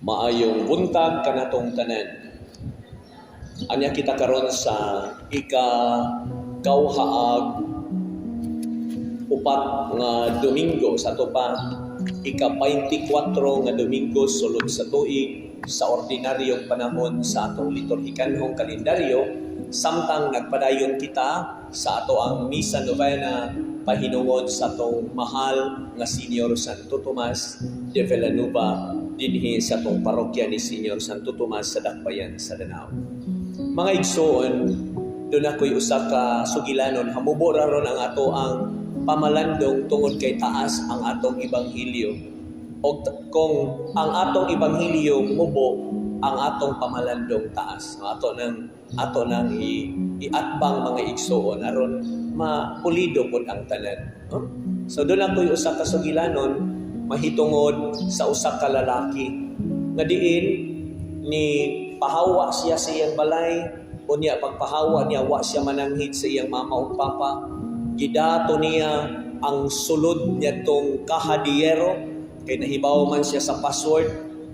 Maayong buntag kanatong tanan. Anya kita karon sa ika-kawhaag upat nga Domingo sa ato pa ika-24 nga Domingo sulod sa tuig sa ordinaryong panahon sa atong liturhikanhong kalendaryo, samtang nagpadayon kita sa ato ang Misa Novena pahinungod sa atong mahal nga Senyor Santo Tomas de Villanueva dinhi sa atong parokya ni Senyor Santo Tomas sa Dakbayan sa Danao. Mga igsoon, doon ako'y usa ka sugilanon, hamubo ra ron ang ato ang pamalandong tungod kay taas ang atong ebanghelyo. O kung ang atong ebanghelyo mubo, ang atong pamalandong taas. Ato nang iatbang mga igsoon aron mapulido pud ang tanan. So doon ako'y usa ka sugilanon mahitungod sa usa ka lalaki nga diin ni pahawa siya sa iyang balay, unya pagpahawa niya wa siya mananghid sa iyang mama o papa. Gidato niya ang sulod niya tong kahadiyero kay nahibaw man siya sa password.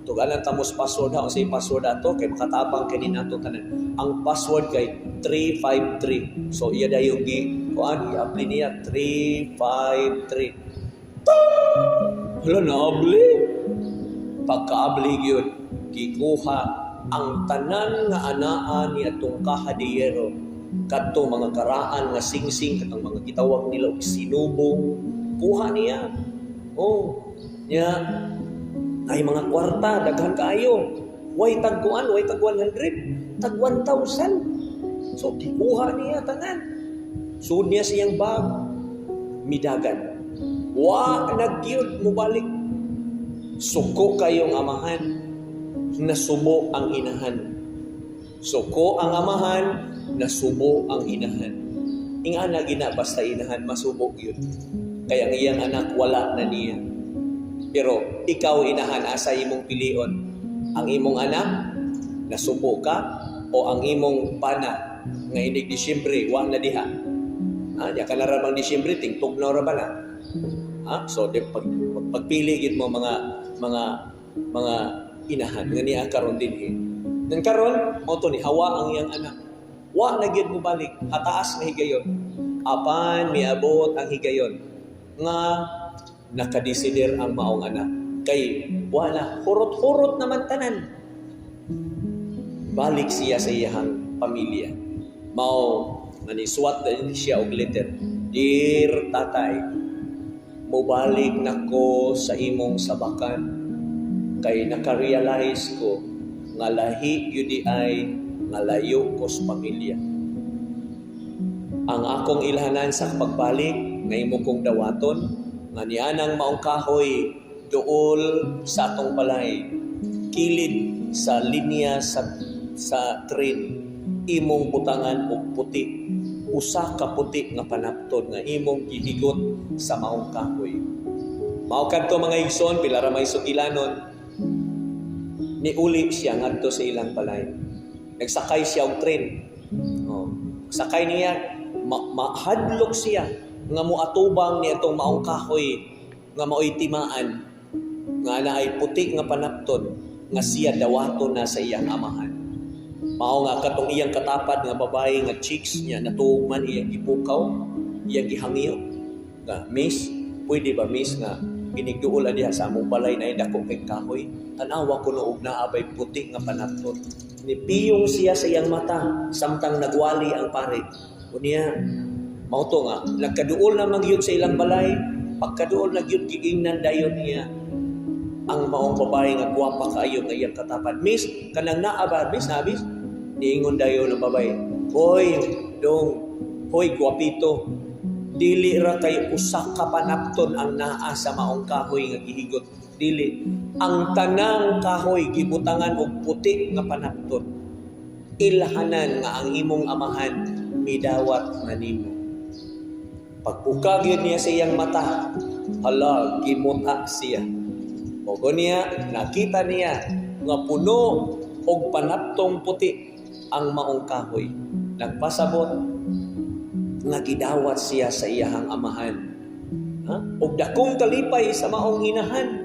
Tugalan tamos password ha, o say password ato kay makatabang kay nato tanan. Ang password kay 353. So iya dayon kuan i-apply niya 353. Hala naabli. Pagkaabli gyud gikuha ang tanan nga anaa ni atong kahadiyero kadto mga karaan nga singsing katong mga gitawag nila og sinubong, kuha niya. Niya ay mga kwarta daghan kaayo, way tag 100, tag 1,000. So gikuha niya tanan, sud niya siyang bag, midagan wa nagyud mo balik. Suko kayong amahan, nasubo ang inahan. Suko ang amahan, nasubo ang inahan. Ingana gina basta inahan masubo yun. Kaya ang iyang anak wala na niya. Pero ikaw inahan, asa imong pilion? Ang imong anak nasubo ka o ang imong pana nga inig Disyembre wa na diha? Ya ka na ramang Disyembre tingtog na ra ba na? So pagpili gid mo mga inahan nga niya karon dinhi. Nang karon mo to ni hawa ang iyang anak. Wa na gyud mo balik, hataas na higayon. Apan miabot ang higayon nga nakadesider ang maong anak. Kay wala hurot-hurot naman tanan. Balik siya sa iyang pamilya. Mao manisuwat din siya og letter. Dear tatay, mobalik nako sa imong sabakan kay nakarealize ko nga lahi yudi ay nga layo ko sa pamilya. Ang akong ilhanan sa pagbalik nga imo kong dawaton nga nianang maong kahoy duol sa atong balay kilid sa linya sa tren imong butangan og puti, usa ka puti nga panapton nga imong gihigot sa maong kahoy. Mao kadto mga igsoon, pila ra may sugilanon, niuli siya ngadto sa ilang balay. Nagsakay siya og tren. Sakay niya, mahadlok siya nga moatubang niya itong maong kahoy nga mao'y timaan nga naay puti nga panapton nga siya dawaton na sa iyang amahan. Mao nga katong iyang katapat nga babae nga chicks niya natuman iyang ipukaw, iyang gihangyo. Nga, miss, pwede ba miss nga binigduol diha sa among balay na dako kay kahoy? Tanawa ko no og naabay puti nga panapton. Nipiyong siya sa iyang mata samtang nagwali ang pare. Unya, mao to nga nagkaduol na magyud sa ilang balay, pagkaduol na gyud giingnan dayon niya ang maong babae nga gwapa kaayo nga iyang katapat. Miss, kanang naa ba miss habis? Niingon dayon ang babae, hoy, dong, hoy, gwapito, dili ra kay usa ka panapton ang naa sa maong kahoy nga gihigot. Dili, ang tanang kahoy gibutangan og puti nga panapton. Ilhanan nga ang imong amahan midawat manimo. Pagbuka gyud niya sa iyang mata, hala, gimuta siya. O niya, nakita niya nga puno og panaptong puti ang maong kahoy. Nagpasabot nga gidawat siya sa iyahang amahan. Og dakong kalipay sa maong inahan.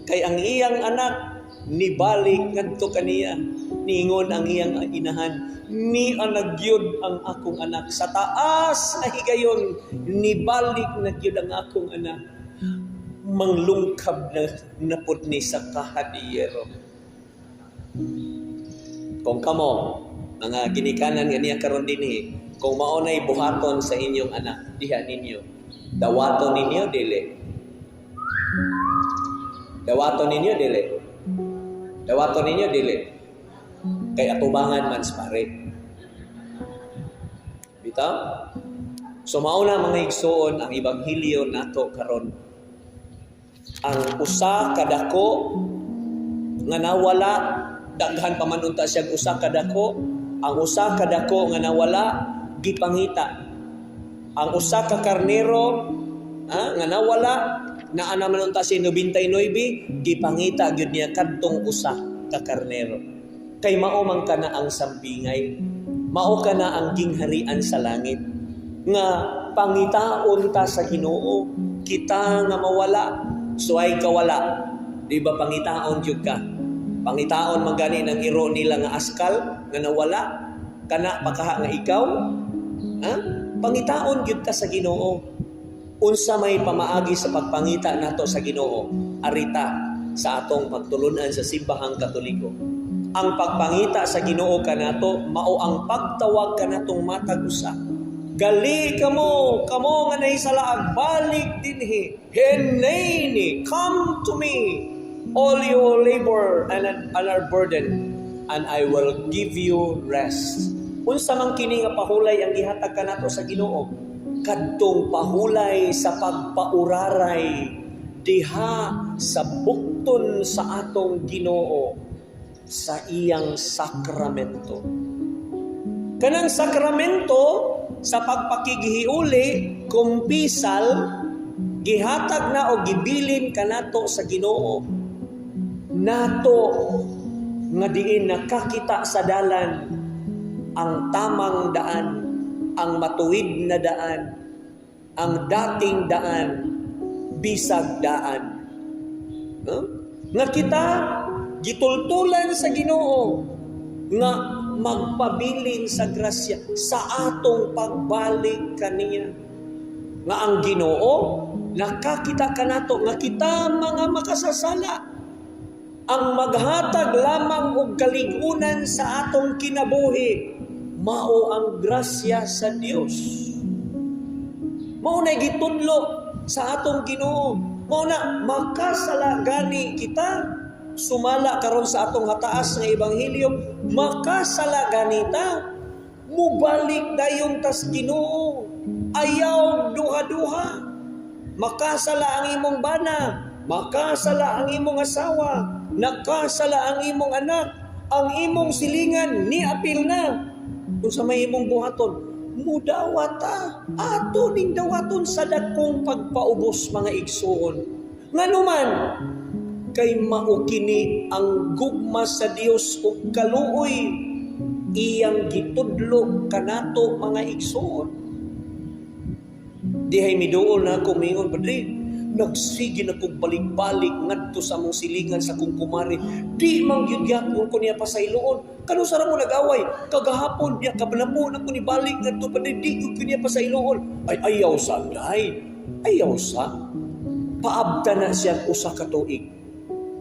Kay ang iyang anak nibalik ngadto kaniya. Ningon ang iyang inahan, ni anagyod ang akong anak. Sa taas na higayon, nibalik na gyud ang akong anak. Manglungkab na napod ni sa kahadiyero. Kung kamo, mga ginikanan nga niya karon dinhi, kung maunay buhaton sa inyong anak, diha ninyo, dawaton ninyo dili. Dawaton ninyo dili. Dawaton ninyo dili. Kay atubangan man sa pare. Bitaw? So mauna mga igsoon ang ebanghelyo nato karon. Ang usa kadako nga nawala, daghan pa man unta siyang usa kadako, ang usa kadako nga nawala gipangita. Ang usa ka karnero nga nawala na ana man unta si 99 gipangita gyud niya kadtong usa ka karnero. Kay mao man kana ang sampingay, mao kana ang gingharian sa langit, nga pangitaon ta sa Ginoo, kita nga mawala, suay kawala, di ba pangitaon jud ka? Pangitaon man gani ng iro nila nga askal, nga nawala, kana pakaha nga ikaw, ha? Pangitaon jud ka sa Ginoo. Unsa may pamaagi sa pagpangita nato sa Ginoo, arita sa atong pagtulunan sa simbahang Katoliko. Ang pagpangita sa Ginoo kanato mao ang pagtawag kanatong matag usa. Gali kamo nga nahisalaag, balik dinhi. Henayni, come to me, all you labor and are burden, and I will give you rest. Unsa man kini nga pahulay ang gihatag kanato sa Ginoo? Kadtong pahulay sa pagpauraray diha sa bukton sa atong Ginoo, sa iyang sakramento. Kanang sakramento sa pagpakigihiuli, kumpisal, gihatag na o gibilin kanato sa Ginoo. Nato nga diin nakakita sa dalan ang tamang daan, ang matuwid na daan, ang dating daan, bisag daan. Nga kita gitultulan sa Ginoo nga magpabilin sa grasya sa atong pagbalik kaniya. Nga ang Ginoo nakakita kanato nga kita mga makasasala, ang maghatag lamang og kaligunan sa atong kinabuhi mao ang grasya sa Dios. Mao na gitudlo sa atong Ginoo, mao na makasala gani kita. Sumala karon sa atong hataas nga ebanghelyo, makasala ganita, mubalik dayon tas Ginoo. Ayaw duha-duha. Makasala ang imong bana, makasala ang imong asawa, nakasala ang imong anak, ang imong silingan ni apil na. Kung sa may imong buhaton, mudawata, ato ning dawaton sa dakong pagpaubos mga igsoon. Nganuman, kay maukini ang gugma sa Dios ug kaluoy iyang gitudlo kanato mga igsoon. Dihay miduol na ako mingon, Padre, nagsige na kong balik-balik ngadto sa mong silingan sa kong kumari. Di mang gyud-gyapon ko niya pasayloon. Kano sara mo nag-away? Kagahapon diya kabalamo na ko ni balik ngadto, Padre, di ko niya pasayloon. Ay ayaw sa day. Ayaw sa. Paabta na siya usa ka tuig.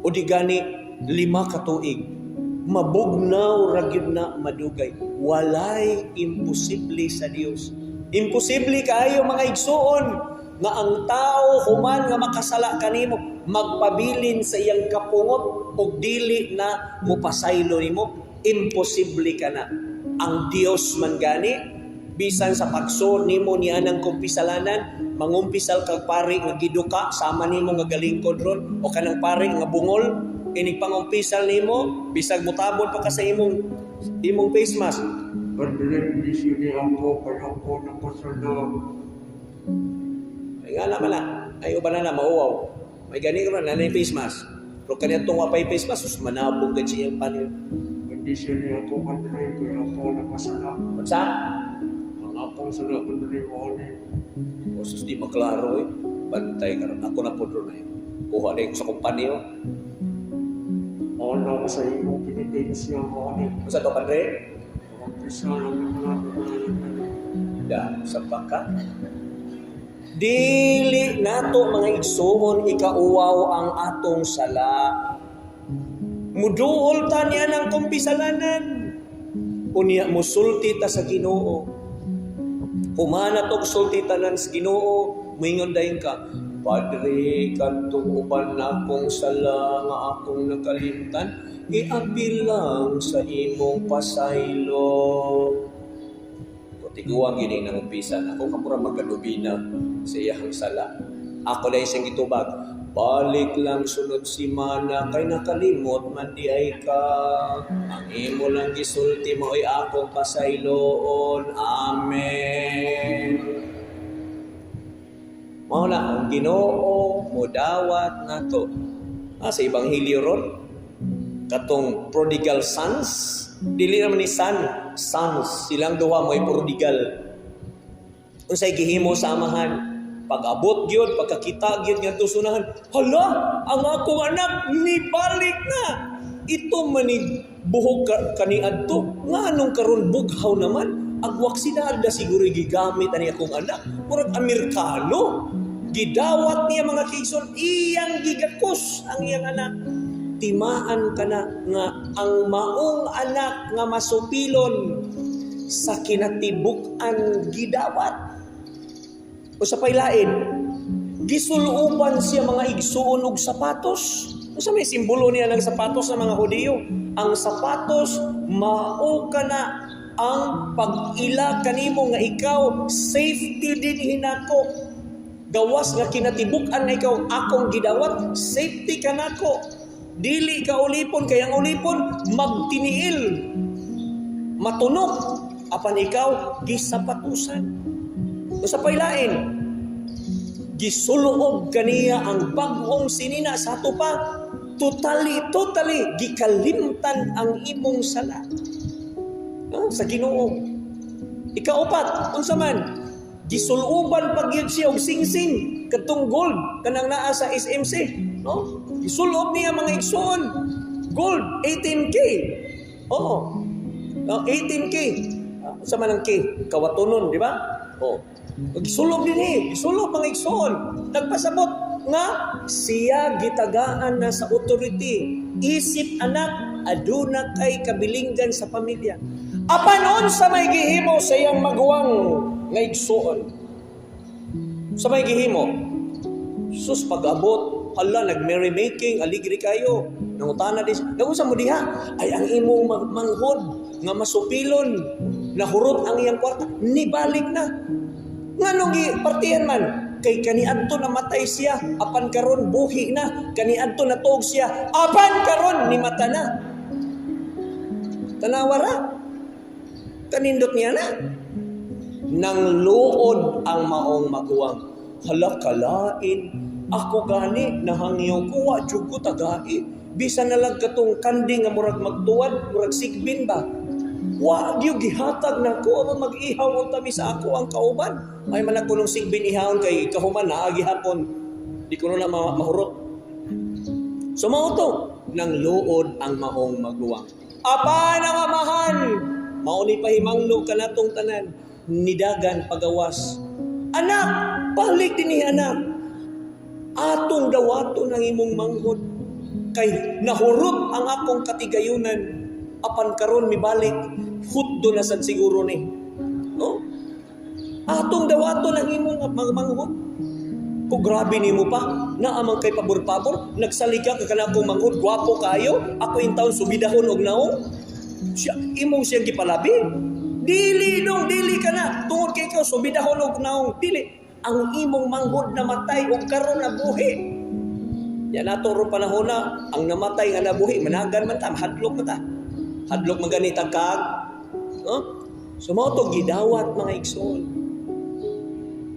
O di gani 5 ka tuig, mabugnaw ragyod na madugay. Walay imposible sa Dios. Imposible kaayo mga igsoon nga ang tao human nga makasala kanimo magpabilin sa iyang kapungot ug dili na mupasaylo nimo. Imposible ka na. Ang Dios man gani bisan sa pagsuod nimo ni anang kumpisalanan, mangumpisal kag pari nga giduka sama nimo nga galingkod ron, o kanang pari nga bungol inig pangumpisal nimo bisag mutabon pa ka sa imong face mask. Padre, di sini ako kaya ako nakasala. Ay nga naman na, ay uban na mauwaw. May gani ka na yung face mask. Pero kanina itong wapay face mask, sus manabog ka siyang panin. Di sini ako, Padre, kaya ako nakasala. Matsa? Ang akong sala, Padre, wali. O sus di maklaro eh. Bantay ka rin. Ako na po doon eh. Kuha na yung sa kumpanyo. Wala sa imong pinitensya mo ani. Sa to padre? Isa lang naman Da sa baka. Dili nato mga igsoon ikauwaw ang atong sala. Muduol ta niya ng kumpisalanan. Unya musulti ta sa Ginoo. Humana tog sulti tanan sa Ginoo, moingon dayon ka, Padre, kadtong uban na akong sala nga akong nakalimtan, iapil lang sa imong pasaylo. Tiguang gini nang umpisan. Ako kapura magkalubina sa iyahang sala. Ako na isang gitubag. Balik lang sunod si mana kay nakalimot man di ay ka. Ang imo lang gisulti mo ay akong pasayloon. Amen. Mao na ang Ginoo modawat nato. Sa Ebanghelyo ron katong prodigal sons, dili naman ni sons, silang duha mo'y prodigal. Unsay gihimo sa amahan, pag-abot gyud, pagkakita gyud nga tusunahan, hala, ang akong anak nibalik na. Ito mani buhok kaniadto, nga anong karon bughaw naman, agwak sinada siguro gigamit ani akong anak, murag Amerikano. Gidawat niya mga kigson, iyang gigakos ang iyang anak. Timaan ka na nga ang maong anak nga masupilon sa kinatibuk-an gidawat. O sa paylain, gisuluban siya mga igsuon og sapatos. O sa may simbolo niya ng sapatos sa mga Hudiyo. Ang sapatos, mao ka na ang pag-ila kanimo nga ikaw, safety din hinako. Gawas nga kinatibuk-an na ikaw, akong gidawat, safety ka nako. Dili ka ulipon, kayang ulipon, magtiniil. Matunog, apan ikaw, gisapatusan. O sa paylain, gisuluog kaniya ang bagong sinina sa ato pa. Totally, gikalimtan ang imong sala. Sa Ginoo. Ikaupat, unsa man, gisuluban pagyud siya og singsing, katong gold, kanang naa sa SMC. No? Isulob niya mga igsoon. Gold, 18K. Oo. 18K. Sa manang K? Kawatunon, di ba? Oo. Isulob din eh. Isulob mga igsoon. Nagpasabot nga siya gitagaan na sa authority. Isip anak, aduna kay kabilinggan sa pamilya. Apanon sa may gihimo sa iyang maguwang nga igsoon. Sa may gihimo. Sus pag-abot. Hala, nag-merrymaking, aligri kayo. Nangutana din. Nagusa mo diha, ay ang imong manghod, nga masupilon, nahurot ang iyang kwarta, nibalik na. Nga nung partihan man, kay kaniadto na matay siya, apan karon buhi na, kaniadto na tuog siya, apan karon ni mata na. Tanawara, kanindot niya na. Nang luod ang maong maguwang, hala kalain, ako gani nahangyo ko wa jud ko tagai bisan na lang katong kandi nga murag magtuwad murag sigbin ba wa gyud gihatag nako aron mag-ihaw unta mi sa ako ang kauban ay man ako nung sigbin ihawon kay kahuman na gihapon di ko na mahurot so mao to nang luod ang maong maguwang apan ang amahan mao ni pahimanglo kanatong tanan nidagan pagawas anak balik dinhi anak atong dawato ng imong manghod kay nahurot ang akong katigayunan apan karon mibalik huddo na sad siguro ni no atong dawato ng imong manghod ko grabe nimo pa naamang kay pabor-pabor nagsalika ka kana akong manghod gwapo kayo ako in taon subidahon og naong siya imong siyang gipalabi dili ka na tungod kay ikaw subidahon og naong dili ang imong manghod namatay o karon nabuhi. Yan nato ro panahon na ang namatay nga nabuhi managan man ta hadlok man ta. Hadlok man gani tagkag. No? So mao to gidawat mga igsoon.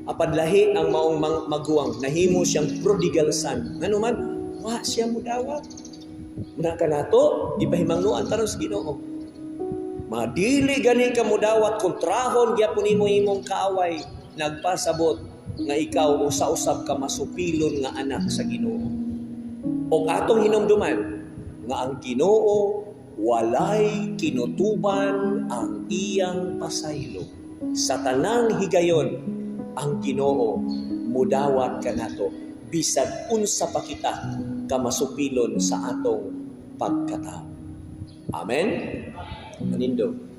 Apan lahi ang maong maguwang nahimo siyang prodigal son. Ngano man wa siya modawat. Muna kanato gipahimangnuan taron sa Ginoo. Madili gani ka modawat kontrahon gyapon nimo imong kaaway nagpasabot nga ikaw usa-usab ka masupilon nga anak sa Ginoo. O atong hinumduman nga ang Ginoo walay kinutuban ang iyang pasaylo. Sa tanang higayon, ang Ginoo mudawat kanato bisag unsa pa kita kamasupilon sa atong pagkatao. Amen. Manindo.